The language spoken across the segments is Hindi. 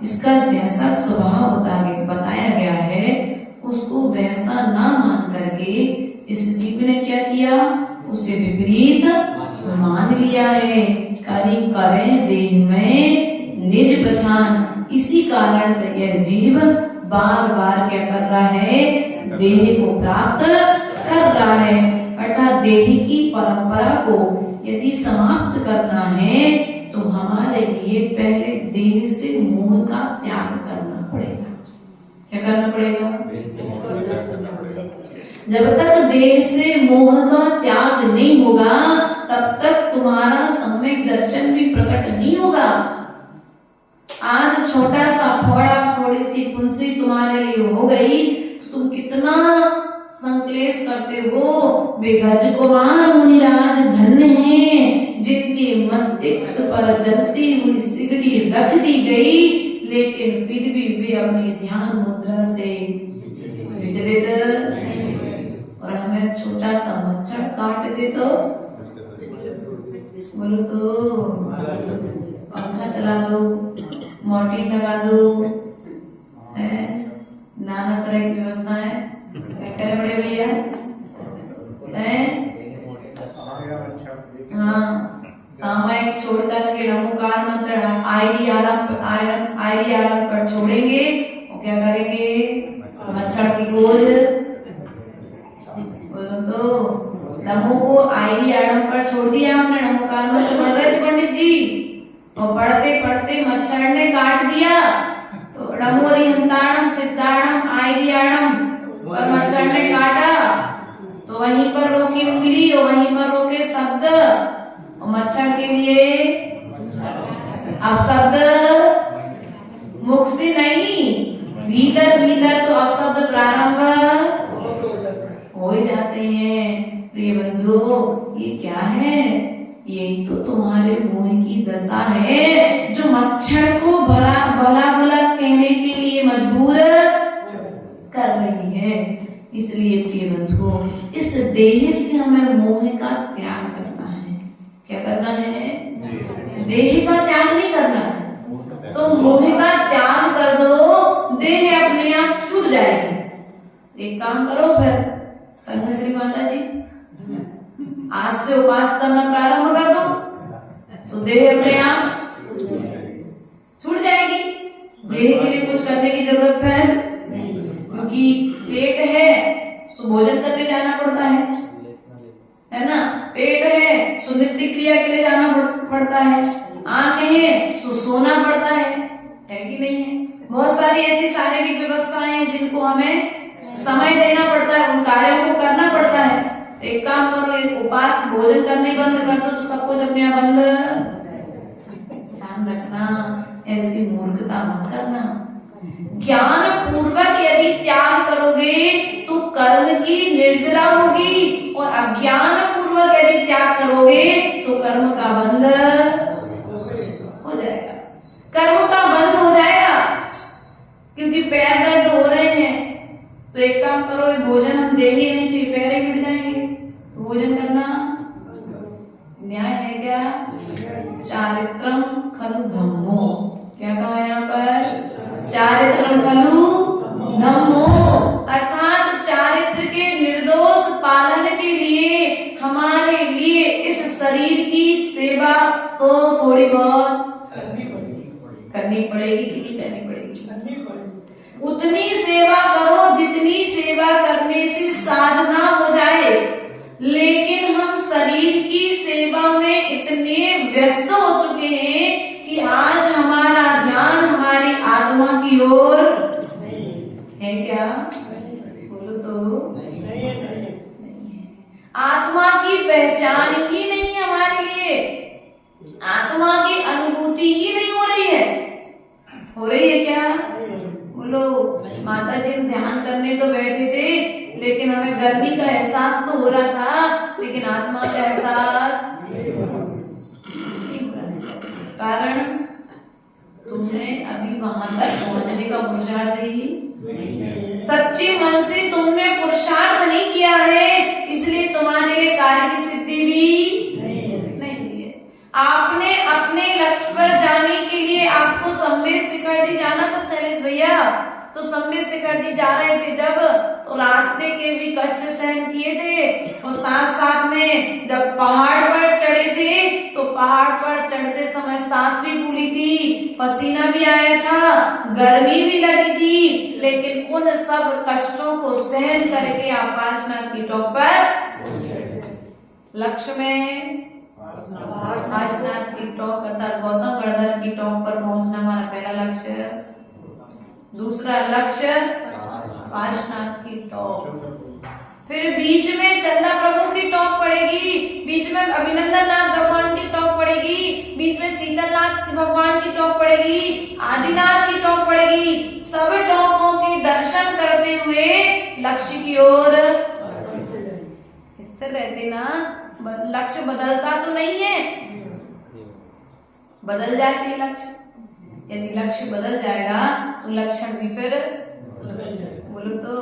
इसका जैसा स्वभाव बताया गया है उसको वैसा ना मान करके इस जीव ने क्या किया, उसे विपरीत मान लिया है। करें देह में निज पहचान, इसी कारण से यह जीव बार बार क्या कर रहा है, देह को प्राप्त कर रहा है। अर्थात देह की परंपरा को यदि समाप्त करना है तो हमारे लिए पहले देह से मोह का त्याग करना पड़ेगा। क्या करना पड़ेगा? जब तक देह से मोह का त्याग नहीं होगा तब तक तुम्हारा सम्यक दर्शन भी प्रकट नहीं होगा। आज छोटा सा फोड़ा, थोड़ी सी फुंसी तुम्हारे लिए हो गई तो तुम कितना संक्लेश करते हो। वे गज कुमार मुनिराज धन्य हैं जिनके मस्तिष्क पर जलती हुई सिगड़ी रख दी गई, लेकिन फिर भी वे अपनी ध्यान मुद्रा से विचलित नहीं। और हमें छोटा सा मच्छर काट दे तो बोलो तो पंखा चला दो, मॉर्टिन लगा दो, है नाना तरह की व्यवस्था है। क्या करे बड़े भैया? हाँ, सामयिक छोड़कर के नमोकार मंत्र आयरी आराम पर छोड़ेंगे और क्या करेंगे? मच्छर की गोद। बोलो तो नमो को आयरी आराम पर छोड़ दिया हमने, नमोकार मंत्र पढ़ रहे थे पंडित जी, और पढ़ते पढ़ते मच्छर ने काट दिया तो नमोरी हंताणम सिद्धाणम आयरियाणम पर मच्छर ने काटा तो वहीं पर रोकी उंगली और वहीं पर रोके शब्द। और मच्छर के लिए अपशब्द मुख से नहीं, भीतर भीतर तो अपशब्द प्रारंभ हो ही जाते हैं। प्रिय बंधुओं, ये क्या है? यही तो तुम्हारे मोह की दशा है जो मच्छर को भला भला कहने के लिए मजबूर कर रही है। इसलिए प्रिय बंधुओं, इस देह से हमें मोह का त्याग करना है। क्या करना है? देह का त्याग नहीं करना है। तो मोह का त्याग कर दो, देह अपने आप छूट जाएगी। एक काम करो फिर संघ श्री माता जी, आज से उपास करना प्रारंभ कर दो तो देह अपने आप छूट जाएगी। देह के लिए कुछ करने की जरूरत है, क्योंकि पेट है सो भोजन करने जाना पड़ता है ना? पेट है सो नित्य क्रिया के लिए जाना पड़ता है। आंखें हैं सो सोना पड़ता है कि नहीं है? बहुत सारी ऐसी शारीरिक व्यवस्थाएं हैं जिनको हमें समय देना पड़ता है, उन कार्यों को करना पड़ता है। एक काम करो, एक उपास भोजन करने बंद कर दो तो सब कुछ अपने आप बंद। ध्यान रखना, ऐसी मूर्खता मत करना। ज्ञान पूर्वक यदि त्याग करोगे तो कर्म की निर्जरा होगी, और अज्ञान पूर्वक यदि त्याग करोगे तो कर्म का बंध हो जाएगा। कर्म का बंध हो जाएगा, क्योंकि पैर दर्द हो रहे हैं तो एक काम करो, भोजन हम देंगे नहीं तो ये पैर ही गिर जाएंगे। भोजन करना न्याय है क्या? चारित्रम खलु धम्मो। क्या कहा यहाँ पर? चारित्रम खलु धम्मो, अर्थात चारित्र के निर्दोष पालन के लिए हमारे लिए इस शरीर की सेवा तो थोड़ी बहुत करनी पड़ेगी कि नहीं करनी पड़ेगी? उतनी सेवा करो जितनी सेवा करने से साधना हो जाए। लेकिन हम शरीर की सेवा में इतने व्यस्त हो चुके हैं कि आज हमारा ध्यान हमारी आत्मा की ओर है क्या? बोलो तो नहीं है। आत्मा की पहचान ही नहीं है हमारे लिए, आत्मा की अनुभूति ही नहीं हो रही है। हो रही है क्या? बोलो। माता जी ध्यान करने तो बैठे थे, लेकिन हमें गर्मी का एहसास तो हो रहा था, लेकिन आत्मा का एहसास नहीं हो रहा था। कारण तुमने अभी वहां तक पहुंचने का पुरुषार्थ ही सच्चे मन से तुमने पुरुषार्थ नहीं किया है, इसलिए तुम्हारे लिए कार्य की सिद्धि भी नहीं है। आपने अपने लक्ष्य पर जाने के लिए आपको संवेद शिखर जी जाना भैया। तो संबित शिखर जी जा रहे थे जब, तो रास्ते के भी कष्ट सहन किए थे, और साथ साथ में जब पहाड़ पर चढ़े थे तो पहाड़ पर चढ़ते समय सांस भी फूली थी, पसीना भी आया था, गर्मी भी लगी थी, लेकिन उन सब कष्टों को सहन करके आप पार्श्वनाथ की टॉप पर लक्ष्य में पार्श्वनाथ की टॉप अर्थात गौतम गढ़धर की टॉप पर पहुंचना हमारा पहला लक्ष्य। दूसरा लक्ष्य पार्श्वनाथ की टॉप। फिर बीच में चंदा प्रभु की टॉप पड़ेगी, बीच में अभिनंदन नाथ भगवान की टॉप पड़ेगी, बीच में शीतलनाथ भगवान की टॉप पड़ेगी, आदिनाथ की टॉप पड़ेगी। सब टॉपों के दर्शन करते हुए लक्ष्य की ओर स्थिर रहते ना। लक्ष्य बदलता तो नहीं है, बदल जाते लक्ष्य। यदि लक्ष्य बदल जाएगा तो लक्षण भी फिर, बोलो तो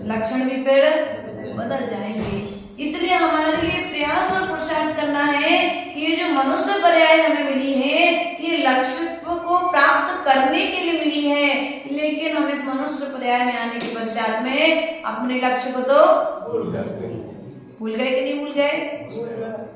लक्षण भी फिर बदल जाएंगे। इसलिए हमारे लिए प्रयास और पुरुषार्थ करना है कि ये जो मनुष्य पर्याय हमें मिली है ये लक्ष्य को प्राप्त करने के लिए मिली है, लेकिन हम इस मनुष्य पर्याय में आने के पश्चात में अपने लक्ष्य को तो भूल गए कि नहीं भूल गए।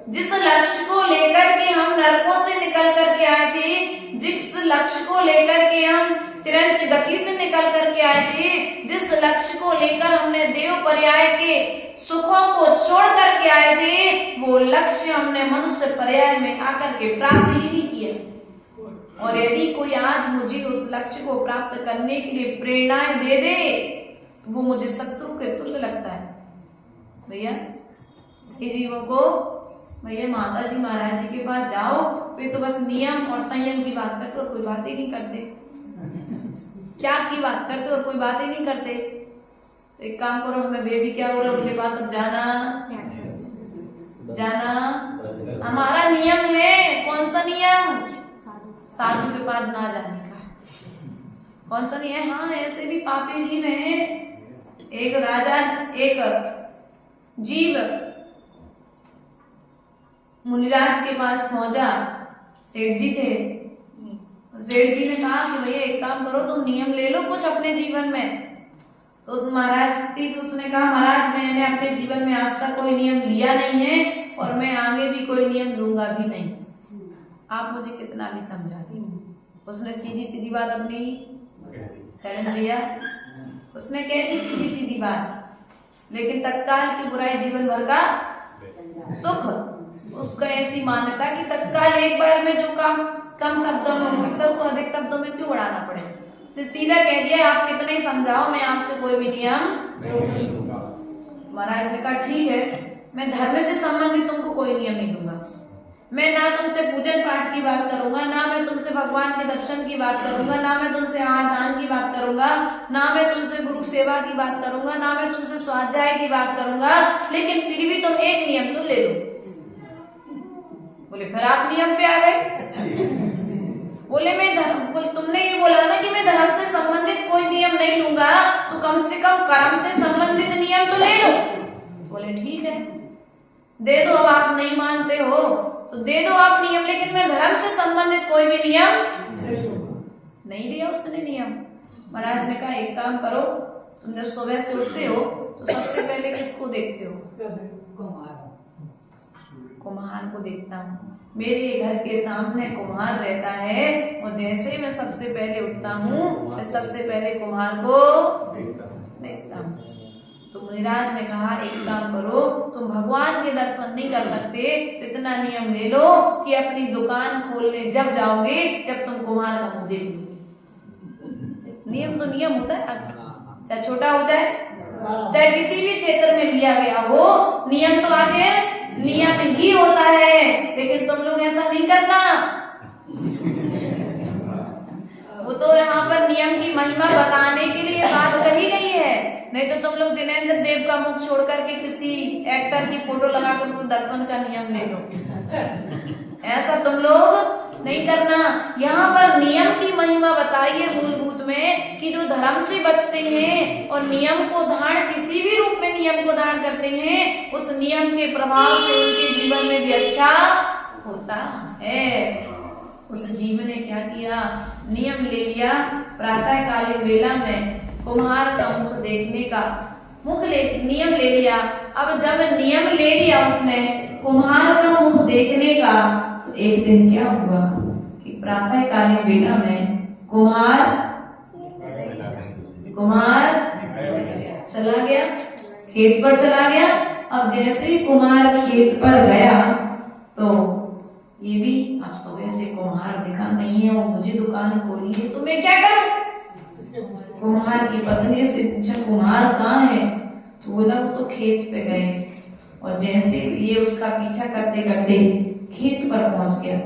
जिस लक्ष्य को लेकर के हम नरकों से निकल करके आए थे, जिस लक्ष्य को लेकर के हम चिरंज गति से निकल करके आए थे, जिस लक्ष्य को लेकर हमने देव पर्याय के सुखों को छोड़ करके आए थे, वो लक्ष्य हमने मनुष्य पर्याय में आकर के प्राप्त ही नहीं किया। और यदि कोई आज मुझे उस लक्ष्य को प्राप्त करने के लिए प्रेरणाएं दे दे तो वो मुझे शत्रु के तुल्य लगता है। भैया जीवों को भैया माता जी महाराज जी के पास जाओ, वे तो बस नियम और संयम की बात करते और कोई बात ही नहीं करते, क्या की बात करते और कोई बात ही नहीं करते। तो एक काम करो, हमें वे भी क्या बोल रहे उनके पास, अब जाना जाना हमारा नियम है। कौन सा नियम? साधु के पास ना जाने का। कौन सा नियम? हाँ ऐसे भी पापी जीव है। एक राजा, एक जीव मुनिराज के पास पहुंचा, सेठ जी थे। सेठ जी ने कहा कि भैया एक काम करो, तुम नियम ले लो कुछ अपने जीवन में। तो महाराज जी से उसने कहा, महाराज मैंने अपने जीवन में आज तक कोई नियम लिया नहीं है और मैं आगे भी कोई नियम लूंगा भी नहीं, आप मुझे कितना भी समझा दें। उसने सीधी सीधी बात अपनी शैलेंद्र भैया उसने कह दी, सीधी सीधी बात, लेकिन तत्काल की बुराई जीवन भर का सुख। उसका ऐसी मान्यता कि तत्काल एक बार में जो काम कम शब्दों में हो सकता है उसको अधिक शब्दों में क्यों बढ़ाना पड़े। तो सीधा कह दिया, आप कितना ही समझाओ मैं आपसे कोई भी नियम नहीं दूंगा। महाराज ने कहा ठीक है, मैं धर्म से संबंधित तुमको कोई नियम नहीं दूंगा। मैं ना तुमसे पूजन पाठ की बात करूंगा, ना मैं तुमसे भगवान के दर्शन की बात करूंगा, ना मैं तुमसे आहार दान की बात करूंगा, ना मैं तुमसे गुरु सेवा की बात करूंगा, ना मैं तुमसे स्वाध्याय की बात करूंगा, लेकिन फिर भी तुम एक नियम तो ले लो। बोले फिर आप नियम पे आ गए। बोले मैं धर्म, बोले तुमने ये बोला ना कि मैं धर्म से संबंधित कोई नियम नहीं लूंगा, तो कम से कम कर्म से संबंधित नियम तो ले लो। बोले ठीक है दे दो, अब आप नहीं मानते हो तो दे दो आप नियम, लेकिन मैं धर्म से संबंधित कोई भी नियम नहीं लिया उसने नियम। महाराज ने कहा एक काम करो, तुम जब सुबह से उठते हो तो सबसे पहले किसको देखते हो? कुम्हार को देखता हूँ। मेरे घर के सामने कुम्हार रहता है और जैसे मैं सबसे पहले उठता हूँ मैं सबसे पहले कुम्हार को देखता हूँ। तो मुनिराज ने कहा एक काम करो, तुम भगवान के दर्शन नहीं कर सकते तो इतना नियम ले लो कि अपनी दुकान खोलने जब जाओगे जब तुम कुम्हार का मुंह देखोगे। नियम तो नियम होता है, चाहे छोटा हो जाए चाहे किसी भी क्षेत्र में लिया गया हो, नियम तो आखिर नियम ही होता है। लेकिन तुम लोग ऐसा नहीं करना। वो तो यहाँ पर नियम की महिमा बताने के लिए बात कही गई है, नहीं तो तुम लोग जिनेंद्र देव का मुख छोड़ करके किसी एक्टर की फोटो लगाकर तुम दर्शन का नियम ले लो। ऐसा तुम लोग नहीं करना। यहाँ पर नियम की महिमा बताई है मूलभूत में कि जो धर्म से बचते हैं और नियम को धारण, किसी भी रूप में नियम को धारण करते हैं, उस नियम के प्रभाव से उनके जीवन में भी अच्छा होता है। उस जीव ने क्या किया, नियम ले लिया प्रातः कालीन वेला में कुम्हार का मुख देखने का नियम ले लिया। अब जब नियम ले लिया उसने कुम्हार का मुख देखने का, तो एक दिन क्या हुआ कि प्रातः कालीन वेला में कुम्हार चला गया, खेत पर चला गया। अब जैसे ही कुम्हार खेत पर गया तो ये भी अब सुबह से कुम्हार दिखा नहीं है और मुझे दुकान खोली है, तो मैं क्या करूं? कुम्हार की पत्नी से पूछा कुम्हार कहाँ है? तो बोला वो तो खेत पे गए। और जैसे ये उसका पीछा करते करते खेत पर पहुंच गया,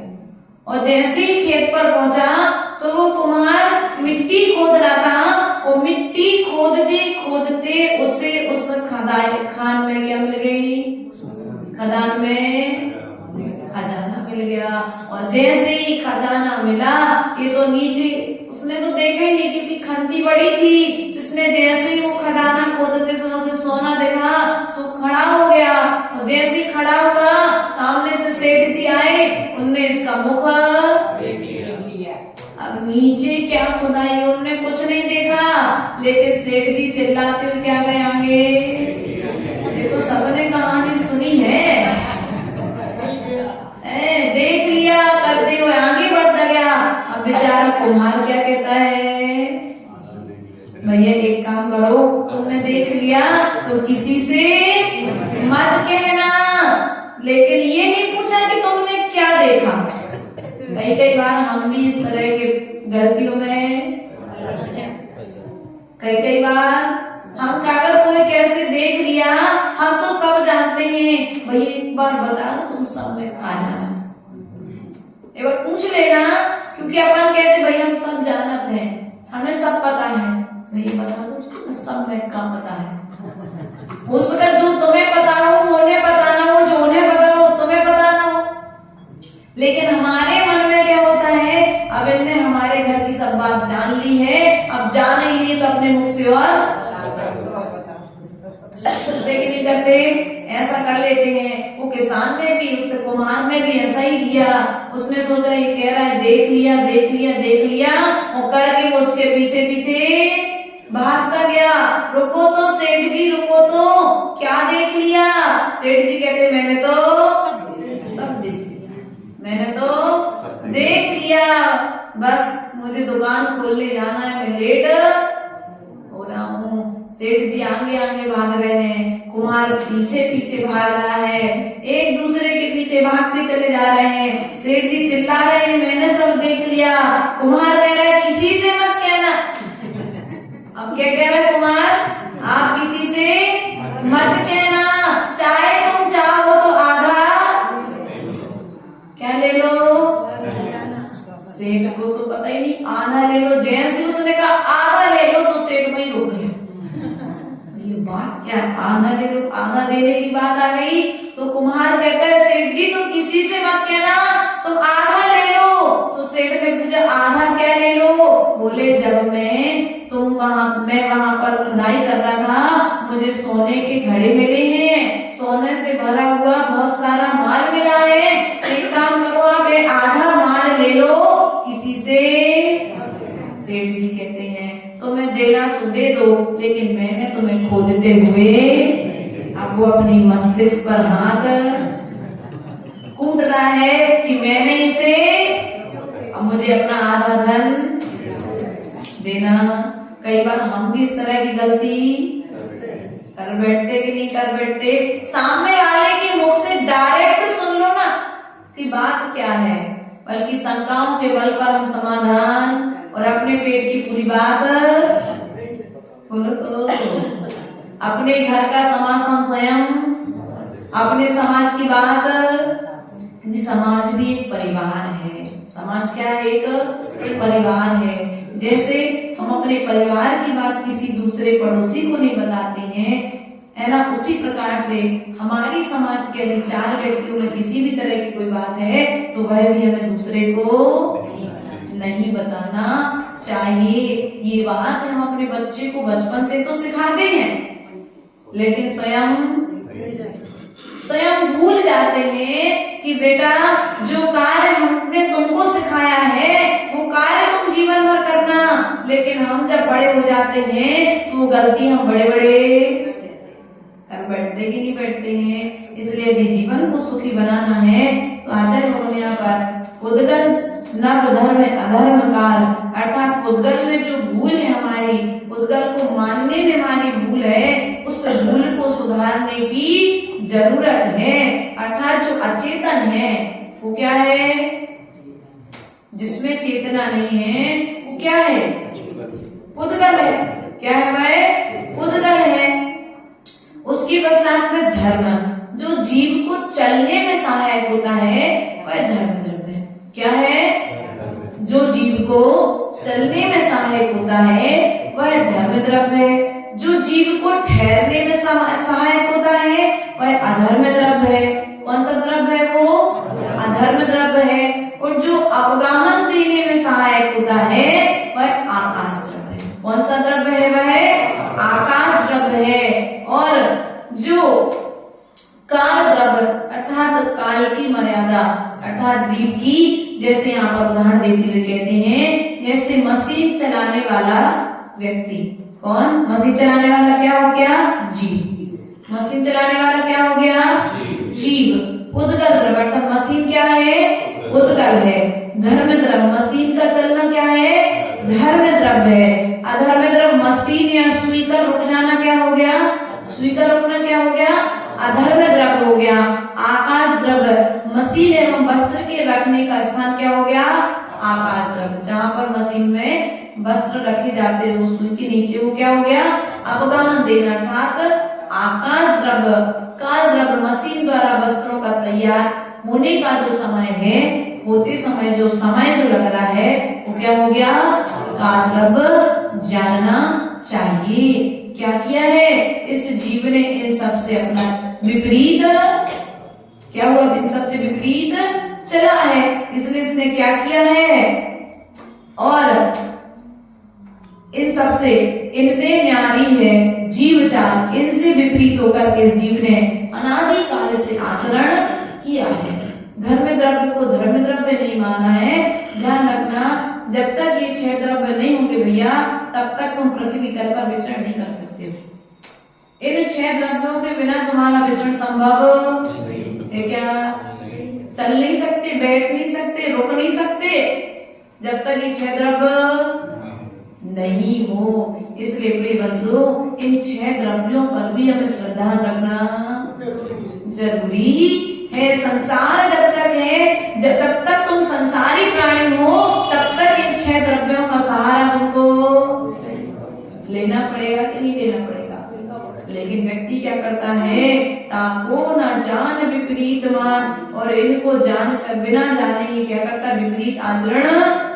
और जैसे ही खेत पर पहुंचा तो वो कुम्हार मिट्टी खोद रहा था, और मिट्टी खोदते खोदते उसे उस खान में क्या मिल गई? खदान में खजाना मिल गया। और जैसे ही खजाना मिला, ये तो नीचे उसने तो देखा ही नहीं क्योंकि खंती बड़ी थी, तो उसने जैसे ही वो खजाना खोदते समय उसे सोना देखा, सो खड़ा हो गया। और जैसे ही खड़ा हुआ, सामने से सेठ जी आए, उनने इसका मुख देख लिया। अब नीचे क्या खुदाई उन्होंने कुछ नहीं देखा, लेकिन सेठ जी चिल्लाते हुए क्या गए आगे? देखो सबने कहानी सुनी है, देख लिया करते हुए आगे बढ़ता गया। अब बेचारा कुम्हार क्या कहता है? भैया एक काम करो, तुमने देख लिया तो किसी से मत कहना, लेकिन ये नहीं पूछा कि तुमने क्या देखा। कई बार हम भी इस तरह के गलतियों में कई बार हम अगर कोई कैसे देख लिया, हम तो सब जानते हैं, भैया एक बार बता दो तुम सब में कहा जाना, एक बार पूछ लेना, क्योंकि अपन कहते भाई हम सब जानत हैं, हमें सब पता है, भैया बता दो सब में कहाँ पता है। हो सके जो तुम्हें पता हो वो उन्हें पता ना हो, जो उन्हें पता हो तुम्हें पता ना हो। लेकिन हमारे मन में क्या होता है, अब इनने हमारे घर की सब बात जान ली है, अब जान ही ली तो अपने मुख से और नहीं करते, ऐसा कर लेते हैं। वो किसान ने भी, उससे कुम्हार ने भी ऐसा ही किया। उसने सोचा ये कह रहा है देख लिया देख लिया देख लिया, और करके वो उसके पीछे पीछे भागता गया। रुको तो सेठ जी रुको तो, क्या देख लिया? सेठ जी कहते मैंने तो सब देख लिया, मैंने तो देख लिया, बस मुझे दुकान खोलने जाना है, मैं लेट हो रहा हूँ। सेठ जी आगे आगे भाग रहे हैं, कुम्हार पीछे पीछे भाग रहा है, एक दूसरे के पीछे भागते चले जा रहे हैं। सेठ जी चिल्ला रहे हैं मैंने सब देख लिया, कुम्हार कह रहा है किसी से मत कहना। अब क्या कह रहा है कुम्हार? आप किसी से मत कहना, चाहे तुम चाहो तो आधा क्या ले लो। सेठ को तो पता ही नहीं, आधा ले लो। जैसे उसने कहा आधा ले लो तो सेठ वहीं रुक गया। ये बात क्या, आधा ले लो, आधा देने की बात आ गई। तो कुम्हार कहता है सेठ जी तुम किसी से मत कहना, तुम आधा ले लो। तो सेठ ने पूछा आधा क्या ले लो? बोले जब मैं वहां पर खुदाई कर रहा था, मुझे सोने के घड़े मिले हैं, सोने से भरा हुआ बहुत सारा माल मिला है। एक काम करो आप आधा माल ले लो किसी से। सेठ जी कहते हैं तो मैं देना सो दे दो, लेकिन मैंने तुम्हें खोदते हुए। अब वो अपनी मस्तिष्क पर हाथ कूट रहा है कि मैंने इसे, अब मुझे अपना आधा धन देना। कई बार हम भी इस तरह की गलती कर बैठते कि नहीं कर बैठते। सामने वाले के मुख से डायरेक्ट सुन लो ना कि बात क्या है, बल्कि शंकाओं के बल पर हम समाधान और अपने पेट की पूरी बात बोलो। तो अपने घर का तमाशा हम स्वयं, अपने समाज की बात, क्योंकि समाज भी एक परिवार है। समाज क्या है? एक परिवार है। जैसे हम अपने परिवार की बात किसी दूसरे पड़ोसी को नहीं बताते हैं, है ना, उसी प्रकार से हमारी समाज के यदि 4 व्यक्तियों में किसी भी तरह की कोई बात है तो वह भी हमें दूसरे को नहीं बताना चाहिए। ये बात हम अपने बच्चे को बचपन से तो सिखाते हैं, लेकिन स्वयं भूल जाते हैं कि बेटा जो कार्य हमने तुमको सिखाया है वो कार्य तुम जीवन भर करना, लेकिन हम जब बड़े हो जाते हैं तो वो गलती हम बड़े बड़े कर बैठते ही नहीं बैठते हैं। इसलिए यदि जीवन को सुखी बनाना है तो आचार्य उन्होंने यहाँ पर उद्गल नव धर्म अधर्म काल, अर्थात उद्गल में जो भूल है हमारी, उद्गल को मानने में हमारी भूल है, उस भूल को सुधारने की जरूरत है। अर्थात जो अचेतन है वो क्या है, जिसमें चेतना नहीं है वो क्या है, उद्गल है। क्या है वह, उद्गल है। उसके पश्चात में धर्म, जो जीव को चलने में सहायक होता है वह धर्म द्रव्य है। क्या है, जो जीव को चलने में सहायक होता है वह धर्म द्रव्य है। जो जीव को ठहरने में सहायक होता है वह अधर्म द्रव्य है। कौन सा द्रव्य है वो, अधर्म द्रव्य है। और जो अवगाहन देने में सहायक होता है वह आकाश द्रव्य है। कौन सा द्रव्य है वह, आकाश द्रव्य है। और जो काल द्रव्य अर्थात काल की मर्यादा, अर्थात दीप की, जैसे यहाँ पर उदाहरण देते हुए कहते हैं, जैसे मशीन चलाने वाला व्यक्ति, कौन, मशीन चलाने वाला क्या हो गया, जीव। मशीन चलाने वाला क्या हो गया, जीव। उद्गल द्रव्य अर्थात मशीन क्या है, उद्गल है। धर्म द्रव्य, मशीन का चलना क्या है, धर्म द्रव्य है। अधर्म द्रव्य मशीन या सुई का रुक जाना क्या हो गया, सुई का रुकना क्या हो गया, अधर्म द्रव्य हो गया। आकाश द्रव्य, मशीन एवं वस्त्र के रखने का स्थान क्या हो गया, आकाश द्रव्य। जहाँ पर मशीन में वस्त्र रखे जाते हैं उस सुई के नीचे वो क्या हो गया, अवगाहन देना, अर्थात आकाश द्रव्य। काल द्रव्य, मशीन द्वारा वस्त्रों का तैयार होने का जो समय है, होते समय जो समय जो लग रहा है वो क्या हो गया, काल द्रव्य जानना चाहिए। क्या किया है, इस जीव ने इन सब से अपना विपरीत, क्या हुआ, इन सब से विपरीत चला है, इसलिए इसने क्या किया है, और इन सब से इनते न्यारी है जीव चाल, इनसे विपरीत होकर के इस जीव ने अनादि काल से आचरण किया है। धर्म द्रव्य को धर्म द्रव्य नहीं माना है। ध्यान रखना, जब तक ये 6 द्रव्य नहीं होंगे भैया, तब तक तुम पृथ्वी तल पर विचरण नहीं कर सकते हो। इन 6 द्रव्यों के बिना तुम्हारा विचरण संभव है क्या, चल नहीं सकते, बैठ नहीं सकते, रुक नहीं सकते, जब तक ये 6 द्रव्य नहीं हो। इसलिए प्रिय बंधु, इन 6 द्रव्यों पर भी हमें श्रद्धा रखना जरूरी है। संसार जब तक है, जब तक तुम संसारी प्राणी हो, तब तक इन 6 द्रव्यों का सहारा तुमको लेना पड़ेगा कि नहीं लेना पड़ेगा। लेकिन व्यक्ति क्या करता है, ताको न जान विपरीत मान, और इनको जानकर बिना जाने ही क्या करता, विपरीत आचरण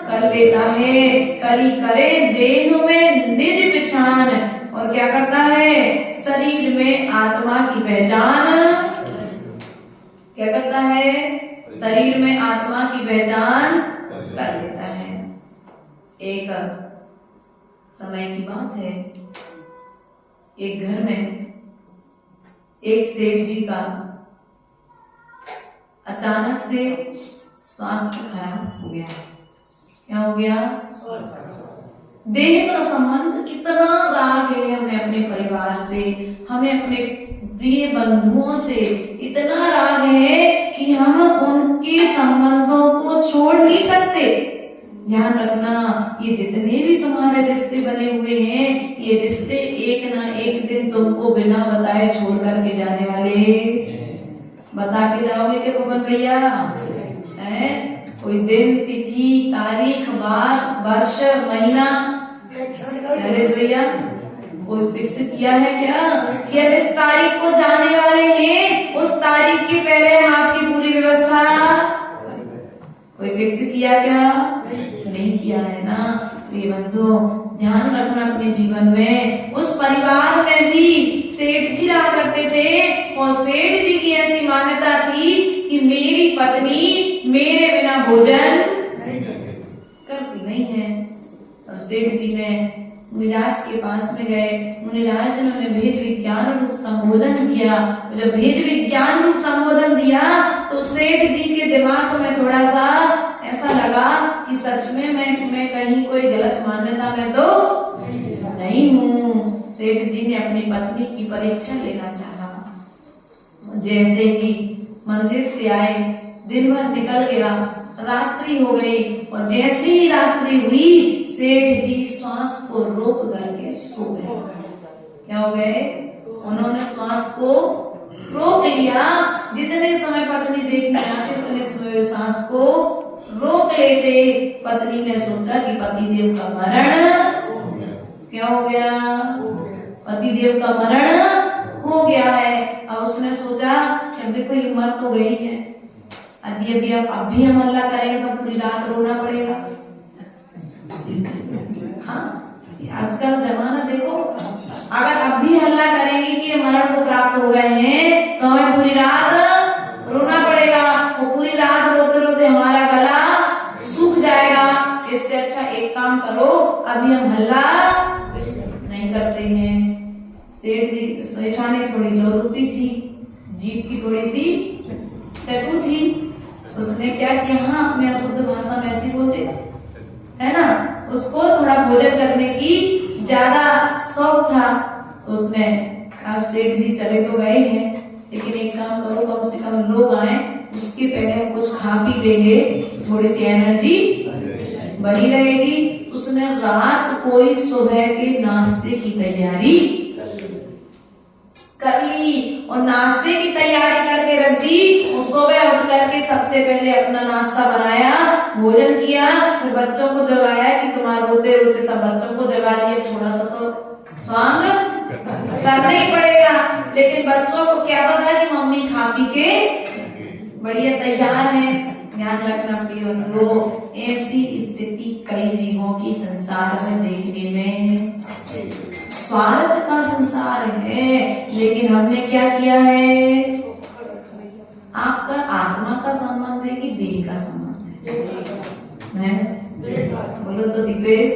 कर लेता है। करी करे देह में निज पहचान, और क्या करता है, शरीर में आत्मा की पहचान, क्या करता है, शरीर में आत्मा की पहचान कर लेता है। एक समय की बात है, एक घर में एक सेठ जी का अचानक से स्वास्थ्य खराब हो गया। क्या हो गया, देह का संबंध, कितना राग है हमें अपने परिवार से, हमें अपने प्रिय बंधुओं से इतना राग है कि हम उनके संबंधों को छोड़ नहीं सकते। ध्यान रखना, ये जितने भी तुम्हारे रिश्ते बने हुए हैं, ये रिश्ते एक ना एक दिन तुमको बिना बताए छोड़ करके जाने वाले। बता के जाओगे कि पवन भैया, कोई दिन, तिथि, तारीख, बार, वर्ष, महीना भैया कोई फिक्स किया है क्या, कि अब इस तारीख को जाने वाले हैं, उस तारीख के पहले हम आपकी पूरी व्यवस्था, कोई फिक्स किया क्या, नहीं किया है ना। प्रिय बंधु, ध्यान रखना अपने जीवन में। उस परिवार में भी सेठ जी रहा करते थे, और सेठ जी की ऐसी मान्यता थी कि मेरी पत्नी मेरे बिना भोजन करती नहीं है। और सेठ जी ने मुनिराज के पास में गए। मुनिराज ने उन्हें भेद विज्ञान रूप संबोधन किया। जब भेद विज्ञान रूप संबोधन दिया तो सेठ जी के दिमाग में थोड़ा सा ऐसा लगा कि सच में मैं कहीं कोई गलत मान्यता में तो नहीं हूँ। सेठ जी ने अपनी पत्नी की परीक्षा लेना चाहा। जैसे ही मंदिर से आए, दिन भर निकल गया, रात्रि हो गई और जैसे ही रात्रि हुई सेठ जी श्वास को रोक करके सो गए। क्या हो गए? उन्होंने श्वास को रोक लिया। जितने समय पत्नी देखने आते उतने समय वे सांस को रोक लेते। पत्नी ने सोचा कि पतिदेव का मरण क्या हो गया? पतिदेव का मरण हो गया है। अब उसने सोचा कि देखो ये मर तो गई है, यदि अब भी हम हल्ला करेंगे तो पूरी रात रोना पड़ेगा। हाँ, आजकल जमाना देखो, अगर अब भी हल्ला करेंगे कि मरण को प्राप्त हो गए हैं तो हमें पूरी रात रोना पड़ेगा। वो पूरी रात रोते रोते हमारा गला सूख जाएगा। इससे अच्छा एक काम करो, अभी हम हल्ला नहीं करते हैं। सेठानी थोड़ी लोरूपी थी, जीभ की थोड़ी सी चटू थी। उसने क्या किया, हाँ अपने अशुद्ध भाषा में ऐसी बोलते है ना, उसको थोड़ा भोजन करने की ज्यादा शौक था। तो उसने अब सेठ जी चले तो गए हैं, लेकिन एक काम करो, कम से कम लोग आए उसके पहले हम कुछ खा पी लेंगे, थोड़ी सी एनर्जी बनी रहेगी। उसने रात को ही सुबह के नाश्ते की तैयारी कर ली और नाश्ते की तैयारी करके रख दी। सुबह उठ करके सबसे पहले अपना नाश्ता बनाया, भोजन किया, फिर बच्चों को जगाया कि तुम्हारे रोते रोते सब बच्चों को जगा लिया, थोड़ा सा तो स्वांग करना ही पड़ेगा। लेकिन बच्चों को क्या पता कि मम्मी खा पी के बढ़िया तैयार है। ध्यान रखना प्रिय बंधुओं, ऐसी स्थिति कई जीवों की संसार में देखने में स्वार्थ का संसार है। लेकिन हमने क्या किया है? आपका आत्मा का संबंध है कि देह का संबंध है? बोलो तो दिग्वेश,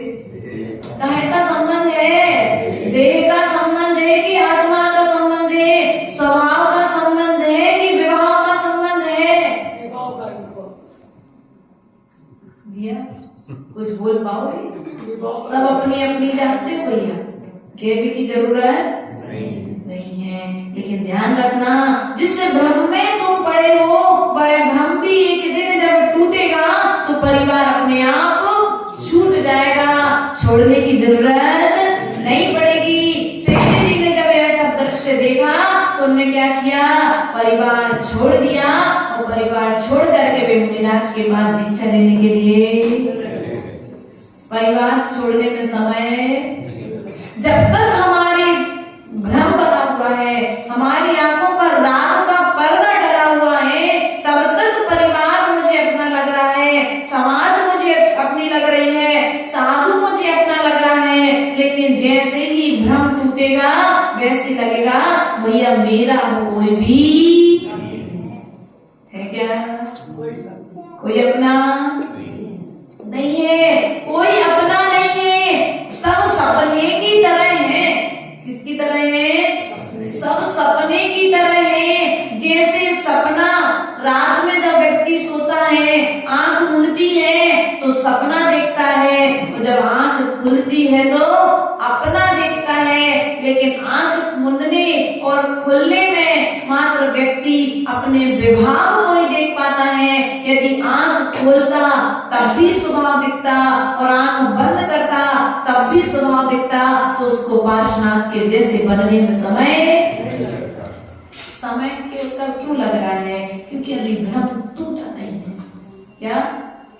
काहे का संबंध है? देह का संबंध है कि आत्मा का संबंध है? स्वभाव का संबंध है कि विवाह का संबंध है? कुछ बोल पाओगे? सब अपनी अपनी जानते हो भैया, केवी की जरूरत नहीं है। लेकिन ध्यान रखना, जिससे भ्रम में तुम पड़े हो वह भ्रम भी एक दिन जब टूटेगा तो परिवार अपने आप छूट जाएगा, छोड़ने की जरूरत नहीं पड़ेगी। सेठ जी ने जब यह सब दृश्य देखा तो उन्होंने क्या किया? परिवार छोड़ दिया और परिवार छोड़ करके वे मुनिराज के पास दीक्षा लेने के लिए। परिवार छोड़ने में समय, जब तक हमारी भ्रम बना हुआ है, हमारी आंखों पर राग का पर्दा डला हुआ है, तब तक परिवार मुझे अपना लग रहा है, समाज मुझे अपनी लग रही है, साधु मुझे अपना लग रहा है। लेकिन जैसे ही भ्रम टूटेगा वैसे लगेगा भैया मेरा कोई भी है क्या? कोई अपना नहीं है, कोई अपना नहीं है, सब सपने की तरह है। किसकी तरह है? सब सपने की तरह है। जैसे सपना रात में जब व्यक्ति सोता है, आंख खुलती है तो सपना देखता है, और जब आंख खुलती है तो अपना देखता है। लेकिन आंख मुंदने और खुलने में मात्र व्यक्ति अपने विभाव को ही देख पाता है। यदि आंख खोलता तब भी स्वभाव दिखता और आंख बंद करता तब भी स्वभाव दिखता, तो उसको पार्श्वनाथ के जैसे बनने में समय क्यों लग रहा है? क्योंकि अभी भ्रम टूटा नहीं है। क्या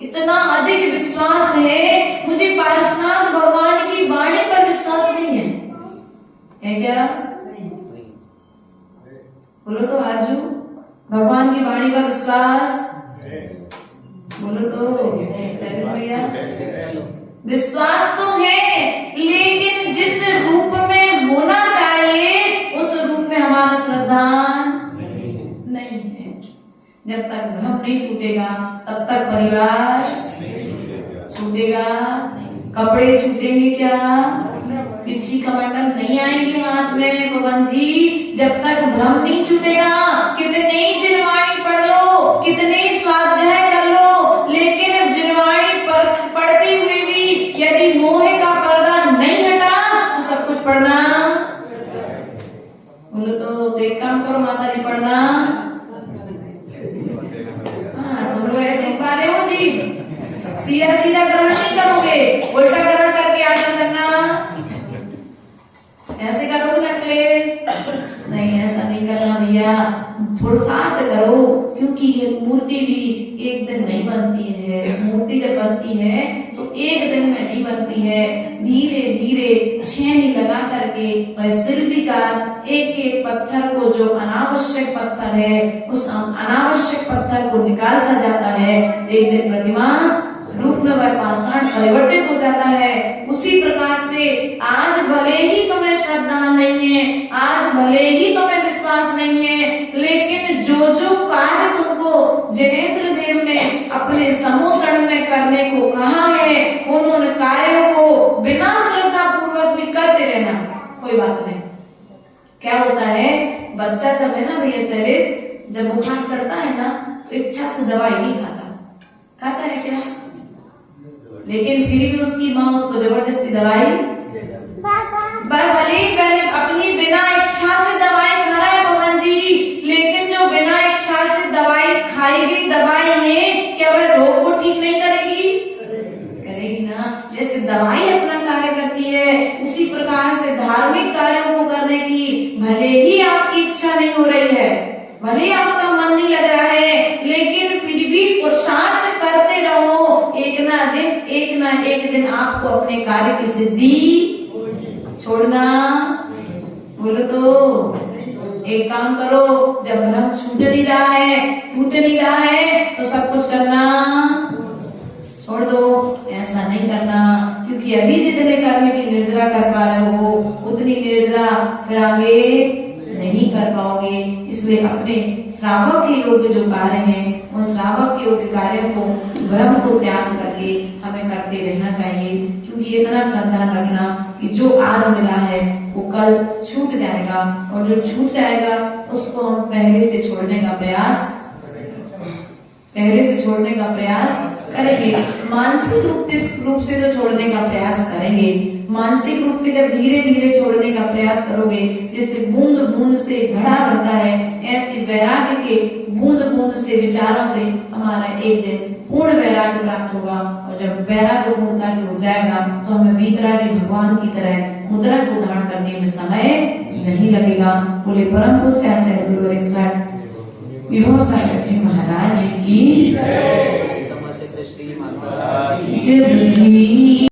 इतना अधिक विश्वास है मुझे पार्श्वनाथ भगवान की वाणी पर विश्वास नहीं है क्या? बोलो तो आजू, भगवान की वाणी पर विश्वास बोलो तो भैया। विश्वास तो है, लेकिन जिस रूप में होना चाहिए उस रूप में हमारा श्रद्धा नहीं है। जब तक भ्रम नहीं टूटेगा तब तक परिवार छूटेगा। कपड़े छूटेंगे क्या? बिच्छी कमंडल नहीं आएंगे हाथ में पवन जी, जब तक भ्रम नहीं छूटेगा। कितने ही जिनवाणी पढ़ लो, कितने ही स्वाध्याय कर लो, लेकिन जिनवाणी पढ़ते हुए भी यदि मोह का पर्दा नहीं हटा तो सब कुछ पढ़ना। बोलो तो एक काम करो माता जी, पढ़ना। हाँ, तुम लोग ऐसे ही पा रहे हो जी, सीधा सीधा ग्रहण नहीं करोगे, उल्टा ग्रहण करके आसन करना। ऐसे करोगे ना क्लेश? नहीं, ऐसा नहीं करना भैया, पुरुषार्थ करो, क्योंकि ये मूर्ति भी एक दिन नहीं बनती है। मूर्ति जब बनती है तो एक दिन में नहीं बनती है, धीरे धीरे छेनी लगा करके वह शिल्पीकार एक एक पत्थर को, जो अनावश्यक पत्थर है, उस अनावश्यक पत्थर को निकालता जाता है। एक दिन प्रतिमा रूप में वह पाषाण परिवर्तित हो जाता है। उसी प्रकार से आज भले ही तुम्हें श्रद्धा नहीं है, आज भले ही तुम्हें विश्वास नहीं है, लेकिन जो जो कार्य तुमको जिनेंद्र देव ने अपने समोषण में करने को कहा है, उन्होंने कार्यों को बिना श्रद्धा पूर्वक भी करते रहना, कोई बात नहीं। क्या होता है, बच्चा जब है ना भैया शैलेश, जब बुखार चढ़ता है ना तो इच्छा से दवाई नहीं खाता है क्या? लेकिन फिर भी उसकी माँ उसको जबरदस्ती दवाई, भले पहले अपनी बिना इच्छा से दवाई खा रहा है पवन जी, लेकिन जो बिना इच्छा से दवाई खाई गई दवाई है, क्या वह रोग को ठीक नहीं करेगी? करेगी ना। जैसे दवाई अपना कार्य करती है, उसी प्रकार से धार्मिक कार्यों को करने की भले ही आपकी इच्छा नहीं हो रही है, भले आपका मन नहीं लग रहा है, लेकिन फिर भी पुरुषार्थ करते रहो। एक ना एक दिन आपको अपने कार्य की सिद्धि छोड़ना। बोलो तो एक काम करो, जब भ्रम छूट नहीं रहा है, टूट नहीं रहा है, तो सब कुछ करना छोड़ दो। ऐसा नहीं करना, क्योंकि अभी जितने कर्म की निर्जरा कर पा रहे हो, उतनी निर्जरा फिर आगे नहीं कर पाओगे। इसलिए अपने श्रावक के योग्य जो कार्य हैं, उन श्रावक के योग्य कार्यों को, भ्रम को त्याग करके हमें करते रहना चाहिए। क्योंकि इतना श्रद्धा रखना कि जो आज मिला है वो कल छूट जाएगा, और जो छूट जाएगा उसको हम पहले से छोड़ने का प्रयास करेंगे। मानसिक रूप से तो छोड़ने का प्रयास करेंगे। मानसिक रूप से जब धीरे धीरे छोड़ने का प्रयास करोगे, जिससे बूंद बूंद से घड़ा बनता है, ऐसे वैराग्य के बूंद बूंद से विचारों से हमारा एक दिन पूर्ण वैराग्य प्राप्त होगा। और जब वैराग्य पूर्णता हो जाएगा तो हमें वीतरागी भगवान की तरह मुद्रा को धारण करने में समय नहीं लगेगा। बोले परम पूज्य आचार्य गुरुवर विभो सागर महाराज की जय।